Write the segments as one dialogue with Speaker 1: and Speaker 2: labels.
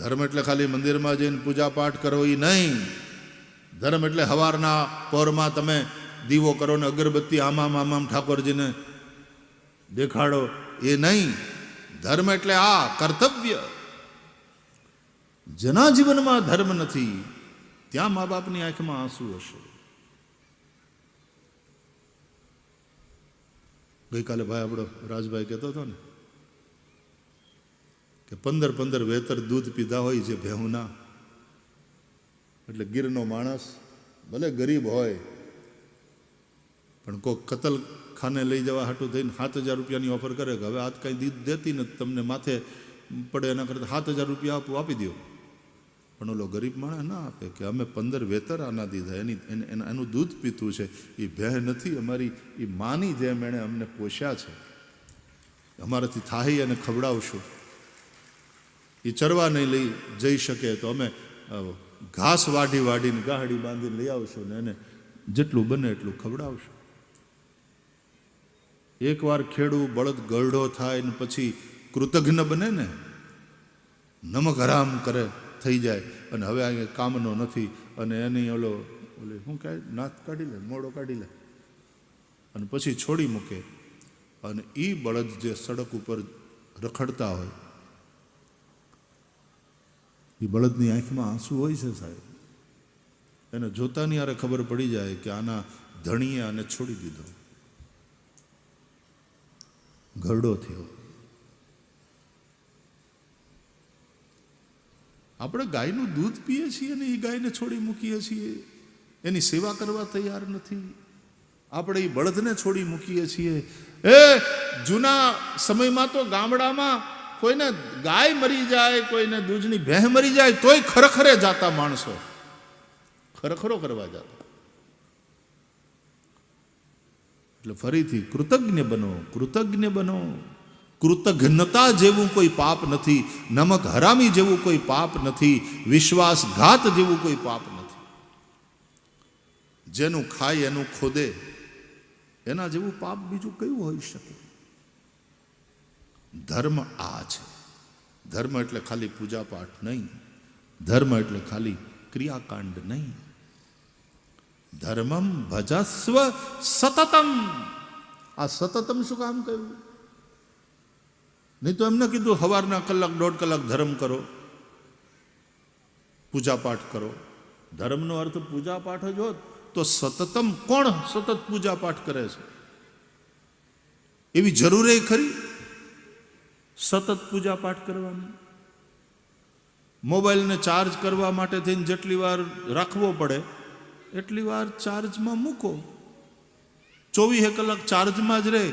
Speaker 1: ધર્મ એટલે ખાલી મંદિરમાં જઈને પૂજા પાઠ કરો એ નહીં. ધર્મ એટલે સવારના પહોરમાં તમે દીવો કરો ને અગરબત્તી આમામ ઠાકોરજીને દેખાડો એ નહીં. ધર્મ એટલે આ કર્તવ્ય. જેના જીવનમાં ધર્મ નથી ત્યાં મા બાપની આંખમાં આંસુ હશે. ગઈકાલે ભાઈ આપણો રાજભાઈ કહેતો હતો ને કે 15 વેતર દૂધ પીધા હોય જે ભેહુના, એટલે ગીરનો માણસ ભલે ગરીબ હોય પણ કોઈ કતલખાને લઈ જવા હાટું થઈને 7,000 રૂપિયાની ઓફર કરે કે હવે આજ કાંઈ દીધ દેતી નથી, તમને માથે પડે એના કરતાં 7,000 રૂપિયા આપી દો. પણ ઓલો ગરીબ માણસ ના આપે કે અમે 15 વેતર આના દીધા, એનું દૂધ પીતું છે, એ ભેહ નથી, અમારી એ માની જેમ એણે અમને પોષ્યા છે, અમારાથી થાહી અને ખવડાવશું. એ ચરવા નહીં લઈ જઈ શકે તો અમે ઘાસ વાઢીને ગાહડી બાંધીને લઈ આવશું ને એને જેટલું બને એટલું ખવડાવશું. એકવાર ખેડૂ બળદ ગરડો થાય ને પછી કૃતજ્ઞ બને ને, નમક હરામ કરે થઈ જાય અને હવે અહીંયા કામનો નથી અને એની ઓલે શું કહે નાથ કાઢી લે, મોડો કાઢી લે અને પછી છોડી મૂકે. અને એ બળદ જે સડક ઉપર રખડતા હોય એ બળદની આંખમાં આંસુ હોય છે સાહેબ. એને જોતાની યારે ખબર પડી જાય કે આના ધણીએ આને છોડી દીધો, ઘરડો થયો. આપણે ગાયનું દૂધ પીએ છીએ અને એ ગાયને છોડી મૂકીએ છીએ, એની સેવા કરવા તૈયાર નથી. આપણે એ બળદને છોડી મૂકીએ છીએ. જૂના સમયમાં તો ગામડામાં કોઈને ગાય મરી જાય, કોઈને દૂધની ભેહ મરી જાય તોય ખરેખરે જાતા માણસો, ખરેખરો કરવા જતા. એટલે ફરીથી કૃતજ્ઞ બનો. કૃતજ્ઞતા જેવું કોઈ પાપ નથી, નમક હરામી જેવું કોઈ પાપ નથી, વિશ્વાસઘાત જેવું કોઈ પાપ નથી. જેનું ખાય એનું ખોદે એના જેવું પાપ બીજું કયું હોઈ શકે? ધર્મ આ છે. ધર્મ એટલે ખાલી પૂજા પાઠ નહીં, ધર્મ એટલે ખાલી ક્રિયાકાંડ નહીં. ધર્મમ ભજસ્વ સતતમ. આ સતતમ શું કામ કહ્યું? નહીં તો એમને કીધું સવારના કલાક 1.5 કલાક ધર્મ કરો, પૂજા પાઠ કરો. ધર્મનો અર્થ પૂજા પાઠ જ હોત તો સતતમ કોણ સતત પૂજા પાઠ કરે છે? એવી જરૂર ખરી સતત પૂજા પાઠ કરવાની? મોબાઈલને ચાર્જ કરવા માટે થઈને જેટલી વાર રાખવો પડે એટલી વાર ચાર્જમાં મૂકો, 24 કલાક ચાર્જમાં જ રહે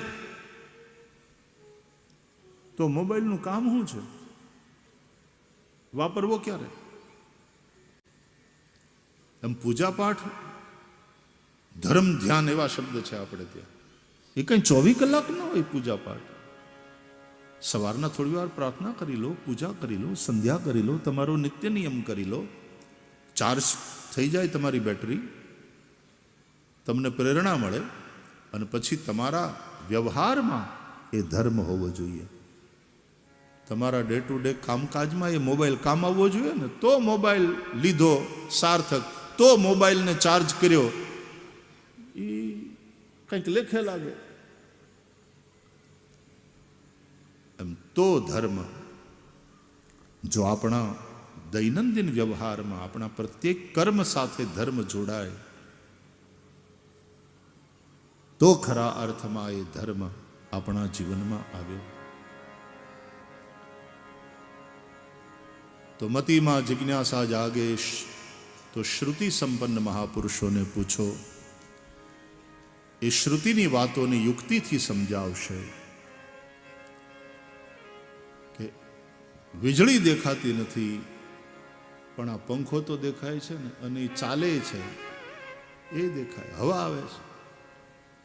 Speaker 1: તો મોબાઈલનું કામ શું છે? વાપરવો ક્યારે? એમ પૂજા પાઠ, ધર્મ, ધ્યાન એવા શબ્દ છે આપણે ત્યાં. એ કંઈ 24 કલાક ન હોય પૂજા પાઠ. સવારના થોડી વાર પ્રાર્થના કરી લો, પૂજા કરી લો, સંધ્યા કરી લો, તમારો નિત્ય નિયમ કરી લો, ચાર્જ થઈ જાય તમારી બેટરી, તમને પ્રેરણા મળે અને પછી તમારા વ્યવહારમાં એ ધર્મ હોવો જોઈએ. તમારા ડે ટુ ડે કામકાજમાં એ મોબાઈલ કામ આવવો જોઈએ ને. તો મોબાઈલ લીધો સાર્થક, તો મોબાઈલને ચાર્જ કર્યો એ કંઈક લેખે લાગે એમ. તો ધર્મ જો આપણા દૈનંદિન વ્યવહારમાં આપણા પ્રત્યેક કર્મ સાથે ધર્મ જોડાય તો ખરા અર્થમાં એ ધર્મ આપણા જીવનમાં આવ્યો. તો મતિમાં જિજ્ઞાસા જાગે તો શ્રુતિ સંપન્ન મહાપુરુષોને પૂછો, એ શ્રુતિની વાતોને યુક્તિથી સમજાવશે કે વીજળી દેખાતી નથી પણ આ પંખો તો દેખાય છે ને, અને એ ચાલે છે એ દેખાય, હવા આવે છે,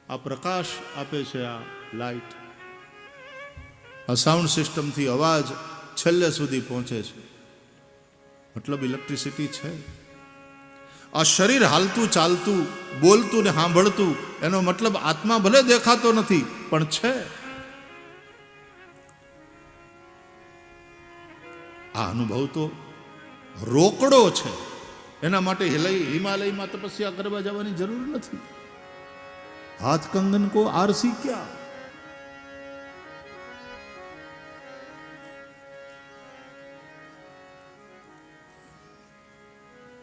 Speaker 1: આ પ્રકાશ આપે છે, આ લાઈટ, આ સાઉન્ડ સિસ્ટમથી અવાજ છેલ્લે સુધી પહોંચે છે, મતલબ ઇલેક્ટ્રિસિટી છે. આ શરીર હાલતું ચાલતું બોલતું ને સાંભળતું એનો મતલબ આત્મા ભલે દેખાતો નથી પણ છે. આ અનુભવ તો રોકડો છે. એના માટે હિમાલયમાં તપસ્યા કરવા જવાની જરૂર નથી. હાથ કંગન કો આરસી ક્યાં.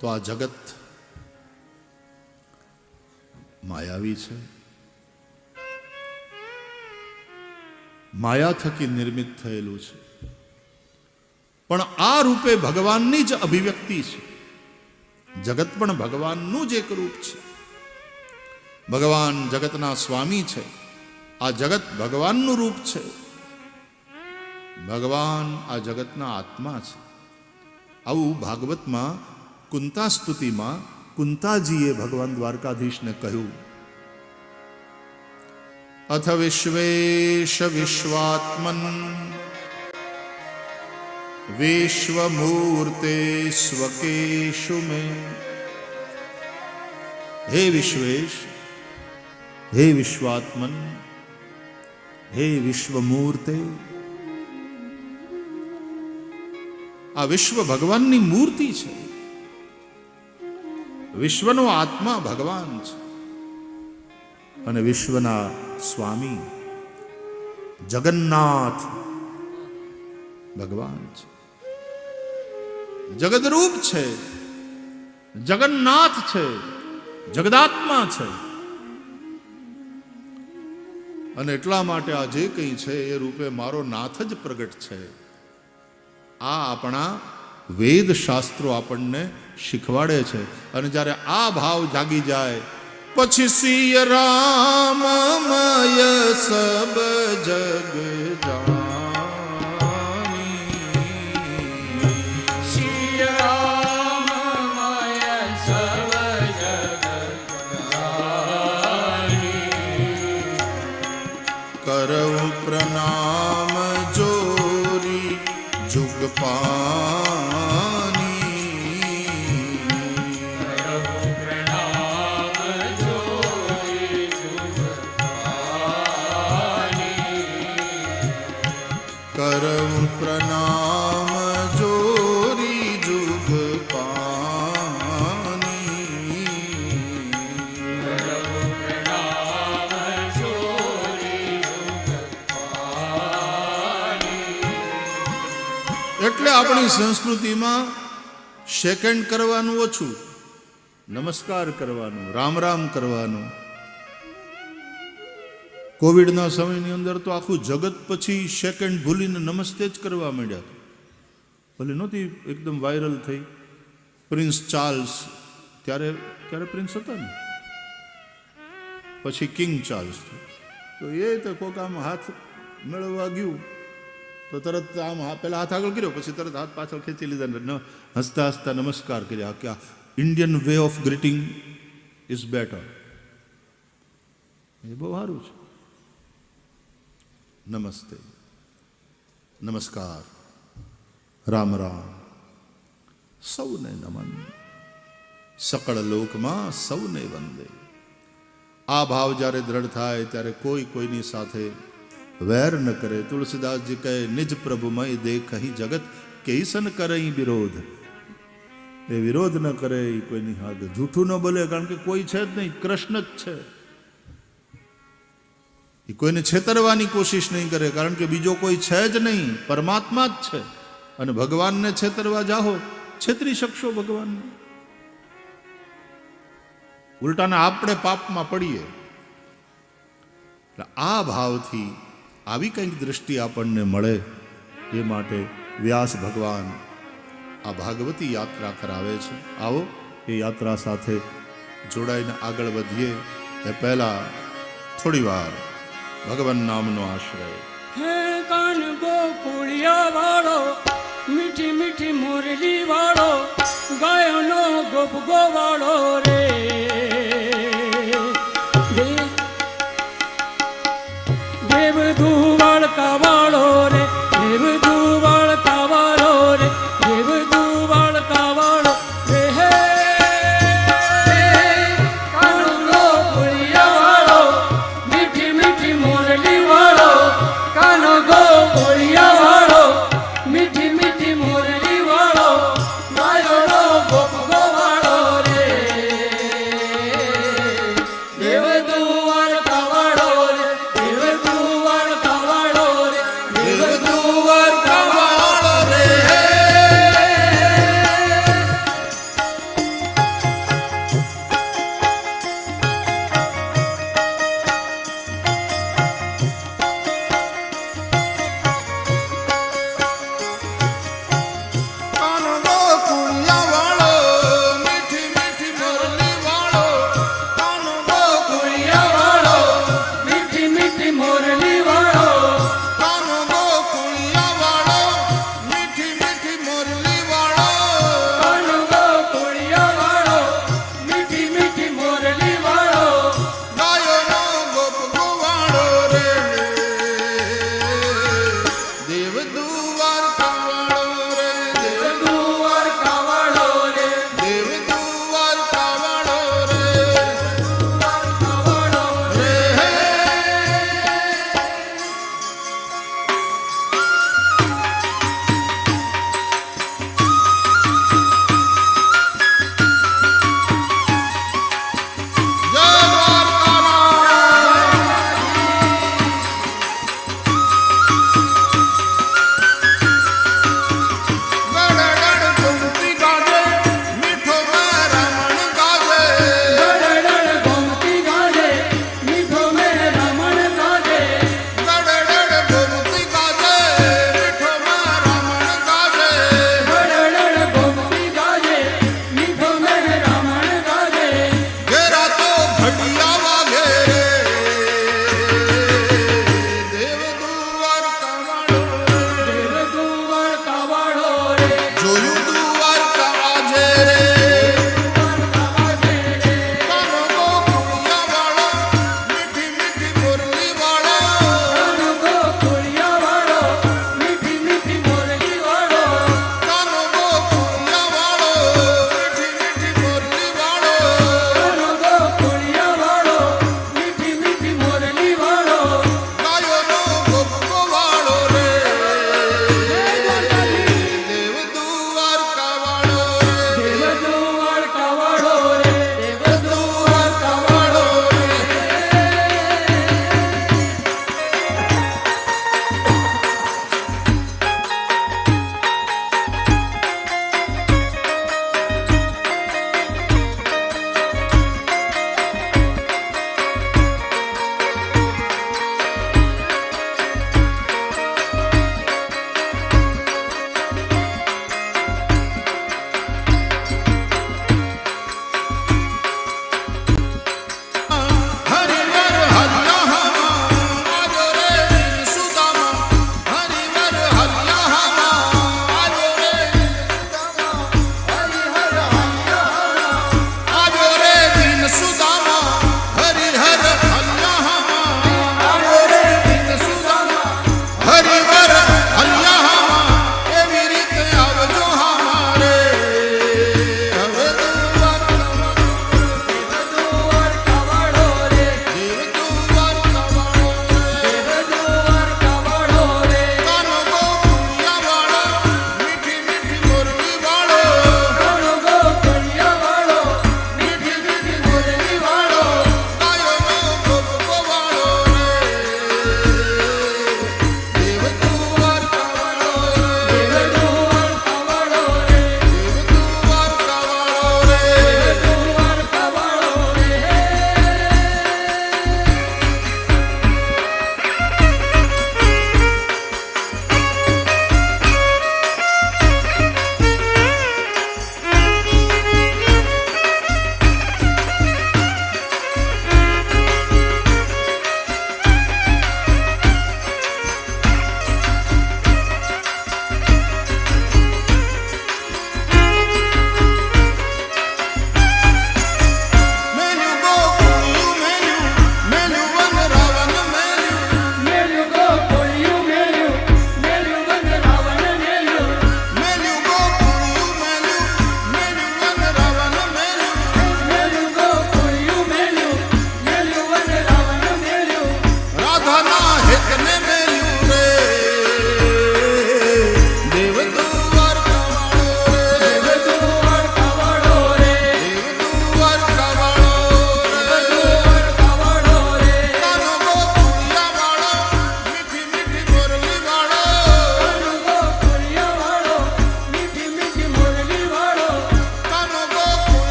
Speaker 1: તો આ જગત માયાવી છે, માયા થકી નિર્મિત થયેલું છે, પણ આ રૂપે ભગવાનની જ અભિવ્યક્તિ છે. જગત પણ ભગવાનનું જ એક રૂપ છે. ભગવાન જગતના સ્વામી છે. આ જગત ભગવાનનું રૂપ છે. ભગવાન આ જગતના આત્મા છે. આવું ભાગવતમાં કુંતા સ્તુતિમાં કુંતાજીએ ભગવાન દ્વારકાધીશને કહ્યું. અથ વિશ્વેશ વિશ્વાત્મન વિશ્વમૂર્તે સ્વકેશુ મે. હે વિશ્વેશ, હે વિશ્વાત્મન, હે વિશ્વમૂર્તે. આ વિશ્વ ભગવાનની મૂર્તિ છે. વિશ્વનો આત્મા ભગવાન છે અને વિશ્વના સ્વામી જગન્નાથ ભગવાન છે. જગદરૂપ છે, જગન્નાથ છે, જગદાત્મા છે. અને એટલા માટે આ જે કંઈ છે એ રૂપે મારો નાથ જ પ્રગટ છે. આ આપણા વેદ શાસ્ત્રો આપણને શીખવાડે છે. અને જ્યારે આ ભાવ જાગી જાય પછી સિય રામમય સબ જગ જાની.
Speaker 2: સિય રામમય સબ જગ જાની.
Speaker 1: કરઉ પ્રણામ જોરી જુગ પાની. કરઉ પ્રણામ જોરી જુગ પાની. એટલે આપણી સંસ્કૃતિમાં સેકન્ડ કરવાનું ઓછું, નમસ્કાર કરવાનું, રામ રામ કરવાનું. કોવિડના સમયની અંદર તો આખું જગત પછી સેકન્ડ ભૂલીને નમસ્તે જ કરવા માંડ્યા. ભલે નહોતી એકદમ વાયરલ થઈ પ્રિન્સ ચાર્લ્સ, ત્યારે પ્રિન્સ હતા ને, પછી કિંગ ચાર્લ્સ. તો એ તો કોક આમ હાથ મેળવવા ગયું તો તરત આમ પેલા હાથ આગળ કર્યો, પછી તરત હાથ પાછળ ખેંચી લીધા, હસતા હસતા નમસ્કાર કર્યા કે Indian way of greeting is better. એ બહુ સારું છે. નમસ્તે, નમસ્કાર, રામ રામ, સૌને નમન, સકળ લોકમાં સૌને વંદે. આ ભાવ જ્યારે દ્રઢ થાય ત્યારે કોઈ કોઈની સાથે વૈર ન કરે. તુલસીદાસજી કહે નિજ પ્રભુમય દેખહી જગત કેસન કરઈ વિરોધ. એ વિરોધ ન કરે, કોઈની હાથ જૂઠું ન બોલે, કારણ કે કોઈ છે જ નહીં, કૃષ્ણ જ છે. એ કોઈને છેતરવાની કોશિશ નહીં કરે, કારણ કે બીજો કોઈ છે જ નહીં, પરમાત્મા જ છે. અને ભગવાનને છેતરવા જાઓ, છેતરી શકશો ભગવાનને. ઉલટાના આપણે પાપમાં પડીએ. એટલે આ ભાવથી આવી કંઈક દૃષ્ટિ આપણને મળે એ માટે વ્યાસ ભગવાન આ ભાગવતી યાત્રા કરાવે છે. આવો એ યાત્રા સાથે જોડાઈને આગળ વધીએ એ પહેલા થોડી વાર ભગવાન નામનો આશ્રય.
Speaker 2: હે કાન ગોકુળિયા વાળો, મીઠી મીઠી મોરલી વાળો, ગાયનો ગોપગો વાળો રે. દેવ ધુવાળકા વાળો રે, દેવ ધુવાળકા વાળો રે, દેવ ધુવાળકા વાળો રે. હે કાન ગોકુળિયા વાળો, મીઠી મીઠી મોરલી વાળો, કાન ગોકુળિયા વાળો, મીઠી મીઠી મોરલી વાળો, ગાય
Speaker 1: જોયું દ્વારકા આજે રે કાનો ગોકુળિયા વાળો મીઠી મીઠી મુરલી વાળો
Speaker 2: કાનો ગોકુળિયા વાળો મીઠી મીઠી મોરલી વાળો
Speaker 1: કાનો ગોકુળિયા વાળો મીઠી મીઠી મુરલી વાળો
Speaker 2: કાનો ગોકુળિયા વાળો મીઠી મીઠી મોરલી વાળો
Speaker 1: ગાયોનો ગોપકો વાળો રે
Speaker 2: જય માતાજી
Speaker 1: દેવ દ્વારકા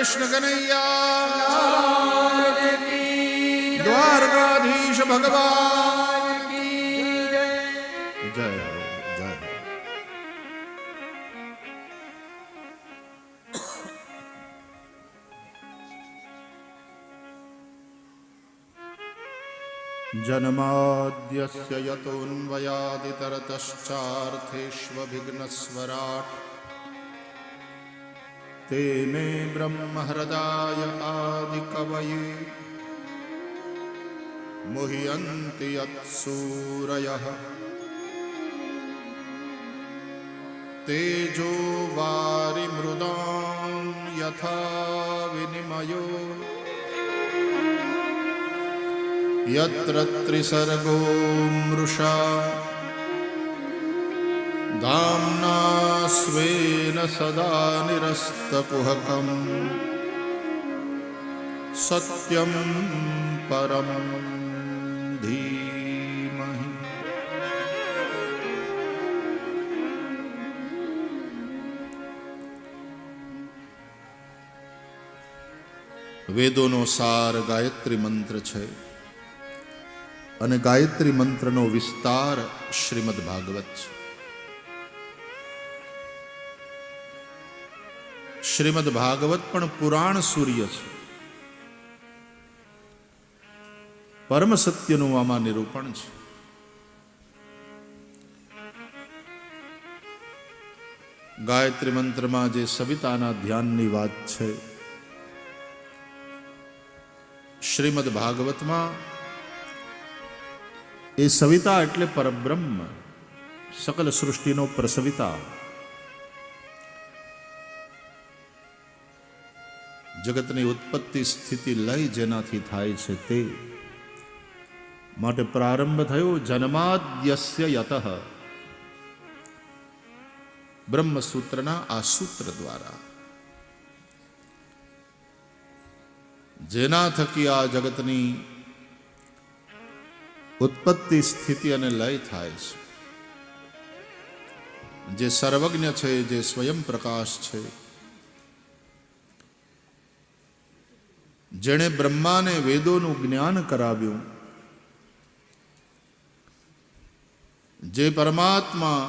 Speaker 1: કૃષ્ણ કનૈયા દ્વારકાધીશ ભગવાન જય હો, જય હો. જન્માદ્યસ્ય યતોન્વયાદિતરતશ્ચાર્થેષ્વભિઘ્નસ્વરાટ તેમે બ્રહ્મ હૃદાય આદિકવયે મુહ્યન્તિ યત્સૂરયઃ તેજો વારિમૃદાં યથા વિનિમયો यत्र त्रिसर्गो मृषा धाम्ना स्वेन सदा निरस्तकुहकं सत्यं परं धीमहि. વેદોનો સાર ગાયત્રી મંત્ર છે અને ગાયત્રી મંત્રનો વિસ્તાર શ્રીમદ ભાગવત છે. શ્રીમદ ભાગવત પણ પુરાણ સૂર્ય છે. પરમ સત્યનું આમાં નિરૂપણ છે. ગાયત્રી મંત્રમાં જે સવિતાના ધ્યાનની વાત છે, શ્રીમદ ભાગવતમાં એ સવિતા એટલે પરબ્રહ્મ, સકલ સૃષ્ટિનો પ્રસવિતા. જગતની ઉત્પત્તિ સ્થિતિ લય જેનાથી થાય છે તે માટે પ્રારંભ થયો જન્માદ્યસ્ય યતઃ, બ્રહ્મસૂત્રના આ સૂત્ર દ્વારા, જેના થકી આ જગતની ઉત્પત્તિ સ્થિતિ અને લય થાય છે. જે સર્વજ્ઞ છે, જે સ્વયં પ્રકાશ છે, જેણે બ્રહ્માને વેદોનું જ્ઞાન કરાવ્યું, જે પરમાત્મા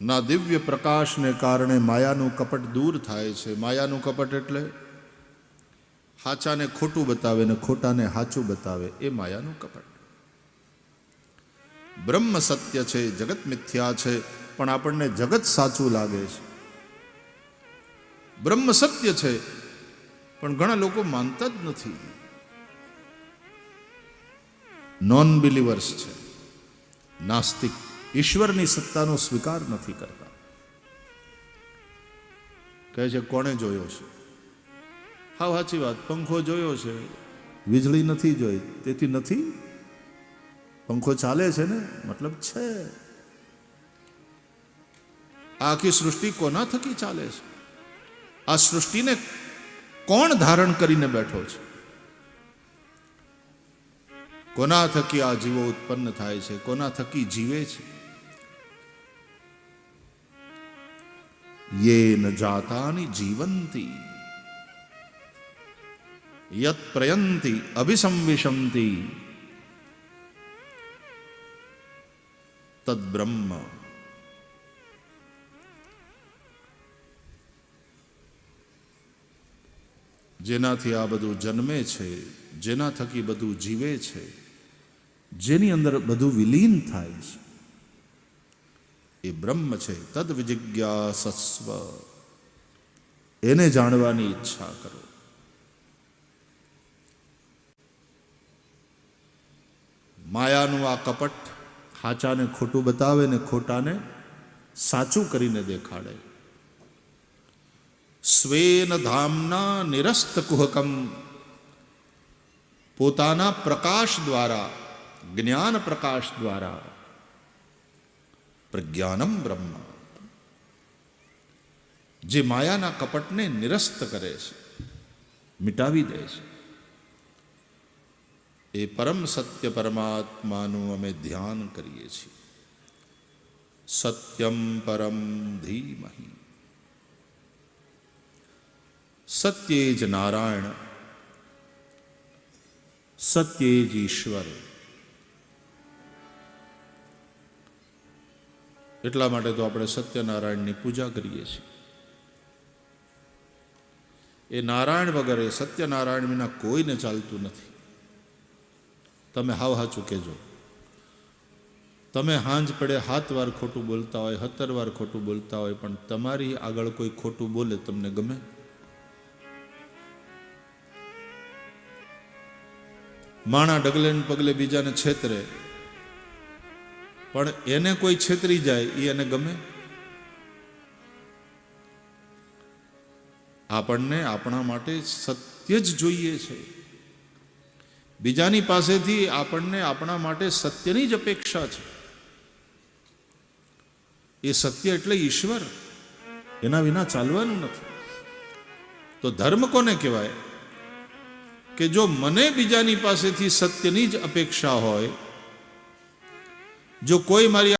Speaker 1: ના દિવ્ય પ્રકાશને કારણે માયાનું કપટ દૂર થાય છે. માયાનું કપટ એટલે હાચાને ખોટું બતાવે ને ખોટાને હાચું બતાવે, એ માયાનું કપટ. બ્રહ્મ સત્ય છે, જગત મિથ્યા છે, પણ આપણને જગત સાચું લાગે છે. બ્રહ્મ સત્ય છે, પણ ઘણા લોકો માનતા જ નથી. નોન બિલીવર્સ છે, નાસ્તિક, ઈશ્વરની સત્તાનો સ્વીકાર નથી કરતા. કહે છે કોણે જોયો છે? હા, સાચી વાત, પંખો જોયો છે, વીજળી નથી જોઈ, તેથી નથી. પંખો ચાલે છે ને, મતલબ છે. આખી સૃષ્ટિ કોના થકી ચાલે છે? આ સૃષ્ટિને કોણ ધારણ કરીને બેઠો છે? કોના થકી આ જીવો ઉત્પન્ન થાય છે? કોના થકી જીવે છે? યેન જાતાનિ જીવંતી યત પ્રયંતિ અભિસંવિશંતિ તદ બ્રહ્મ. જેનાથી આ બધું જન્મે છે, જેના થકી બધું જીવે છે, જેની અંદર બધું વિલીન થાય છે, એ બ્રહ્મ છે. તદ વિજિજ્ઞાસસ્વ, એને જાણવાની ઈચ્છા કરો. માયાનું આ કપટ હાચાને ખોટું બતાવે ને ખોટાને સાચું કરીને દેખાડે. સ્વેન ધામના નિરસ્ત કુહકમ, પોતાના પ્રકાશ દ્વારા, જ્ઞાન પ્રકાશ દ્વારા, પ્રજ્ઞાનમ બ્રહ્મ, જે માયાના કપટને નિરસ્ત કરે છે, મિટાવી દે છે, એ પરમ સત્ય પરમાત્માનું અમે ધ્યાન કરીએ છીએ. સત્યમ પરમ ધીમહિ. સત્યે જ નારાયણ, સત્યે જ ઈશ્વર. એટલા માટે તો આપણે સત્યનારાયણની પૂજા કરીએ છીએ. એ નારાયણ વગર, એ સત્યનારાયણ વિના કોઈને ચાલતું નથી. તમે હાવ હાચું કહેજો, તમે હાંજ પડે 7 વાર ખોટું બોલતા હોય, 17 વાર ખોટું બોલતા હોય, પણ તમારી આગળ કોઈ ખોટું બોલે તમને ગમે? માણા ડગલે ને પગલે બીજાને છેતરે, પણ એને કોઈ છેતરી જાય એ એને ગમે? આપણને આપણા માટે સત્ય જ જોઈએ છે. બીજાની પાસેથી આપણને આપણા માટે સત્યની જ અપેક્ષા છે. એ સત્ય એટલે ઈશ્વર, એના વિના ચાલવાનું નથી. તો ધર્મ કોને કહેવાય? કે જો મને બીજાની પાસેથી સત્યની જ અપેક્ષા હોય, જો કોઈ મારી